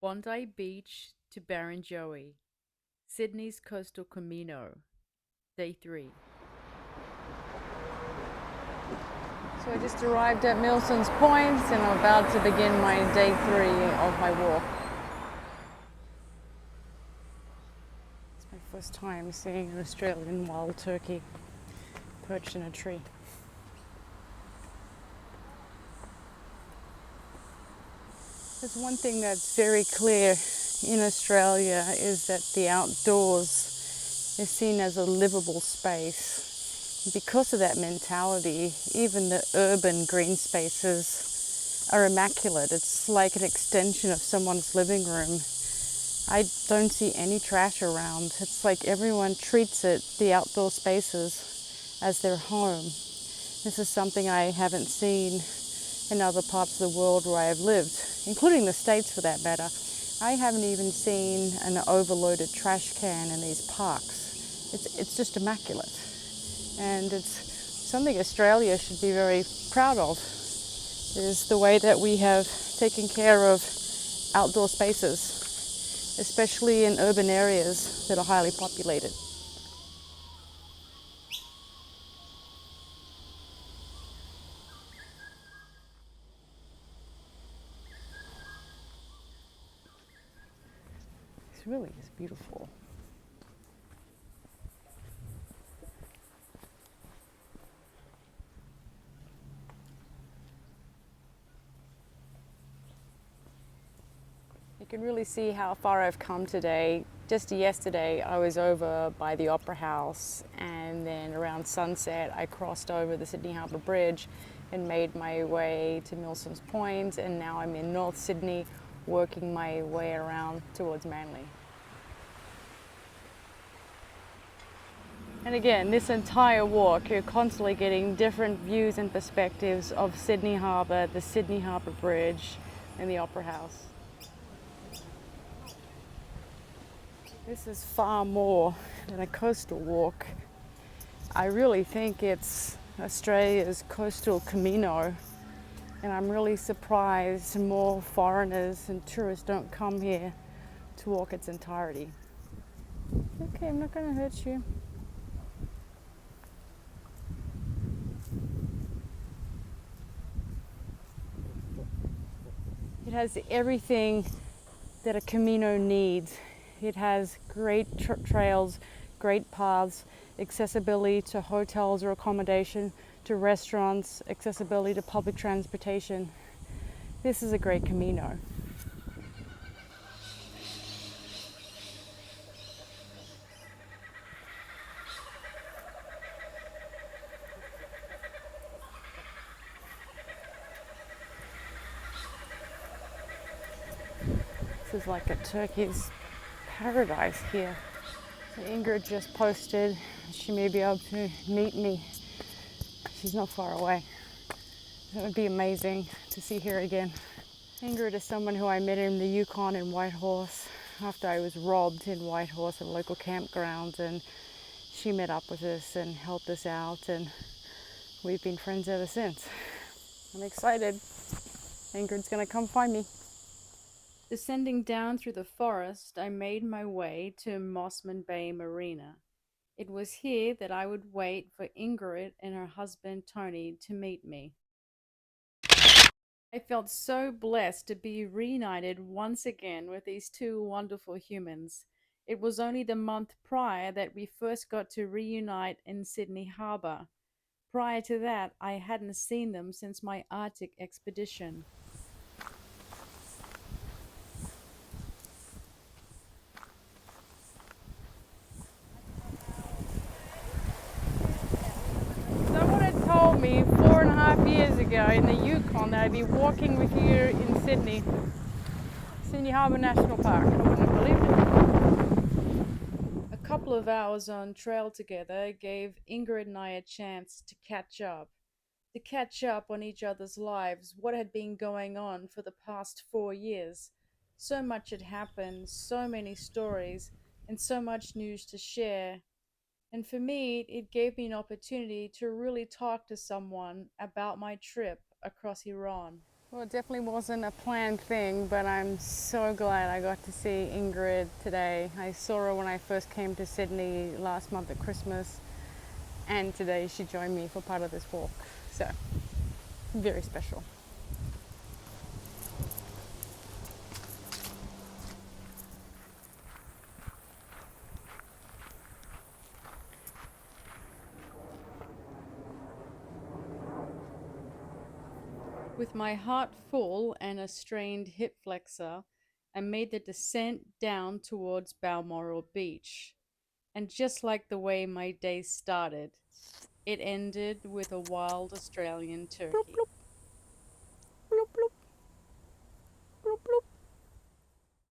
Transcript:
Bondi Beach to Barrenjoey, Sydney's coastal Camino, Day 3. So I just arrived at Milson's Point and I'm about to begin my day 3 of my walk. It's my first time seeing an Australian wild turkey perched in a tree. There's one thing that's very clear in Australia is that the outdoors is seen as a livable space. Because of that mentality, even the urban green spaces are immaculate. It's like an extension of someone's living room. I don't see any trash around. It's like everyone treats the outdoor spaces, as their home. This is something I haven't seen in other parts of the world where I have lived, including the States for that matter. I haven't even seen an overloaded trash can in these parks. It's just immaculate. And it's something Australia should be very proud of, is the way that we have taken care of outdoor spaces, especially in urban areas that are highly populated. This really is beautiful. You can really see how far I've come today. Just yesterday I was over by the Opera House, and then around sunset I crossed over the Sydney Harbour Bridge and made my way to Milson's Point, and now I'm in North Sydney working my way around towards Manly. And again, this entire walk, you're constantly getting different views and perspectives of Sydney Harbour, the Sydney Harbour Bridge, and the Opera House. This is far more than a coastal walk. I really think it's Australia's coastal Camino, and I'm really surprised more foreigners and tourists don't come here to walk its entirety. Okay, I'm not going to hurt you. It has everything that a Camino needs. It has great trails, great paths, accessibility to hotels or accommodation, to restaurants, accessibility to public transportation. This is a great Camino. This is like a turkey's paradise here. So Ingrid just posted she may be able to meet me. She's not far away. That would be amazing to see her again. Ingrid is someone who I met in the Yukon in Whitehorse after I was robbed in Whitehorse at a local campground, and she met up with us and helped us out, and we've been friends ever since. I'm excited. Ingrid's gonna come find me. Descending down through the forest, I made my way to Mossman Bay Marina. It was here that I would wait for Ingrid and her husband Tony to meet me. I felt so blessed to be reunited once again with these two wonderful humans. It was only the month prior that we first got to reunite in Sydney Harbour. Prior to that, I hadn't seen them since my Arctic expedition. Someone had told me 4.5 years ago in the Yukon that I'd be walking with you in Sydney Harbour National Park. I wouldn't have believed A couple of hours on trail together gave Ingrid and I a chance to catch up on each other's lives, what had been going on for the past 4 years. So much had happened, so many stories, and so much news to share. And for me, it gave me an opportunity to really talk to someone about my trip across Iran. Well, it definitely wasn't a planned thing, but I'm so glad I got to see Ingrid today. I saw her when I first came to Sydney last month at Christmas, and today she joined me for part of this walk. So, very special. With my heart full and a strained hip flexor, I made the descent down towards Balmoral Beach. And just like the way my day started, it ended with a wild Australian Bloop, turkey. bloop.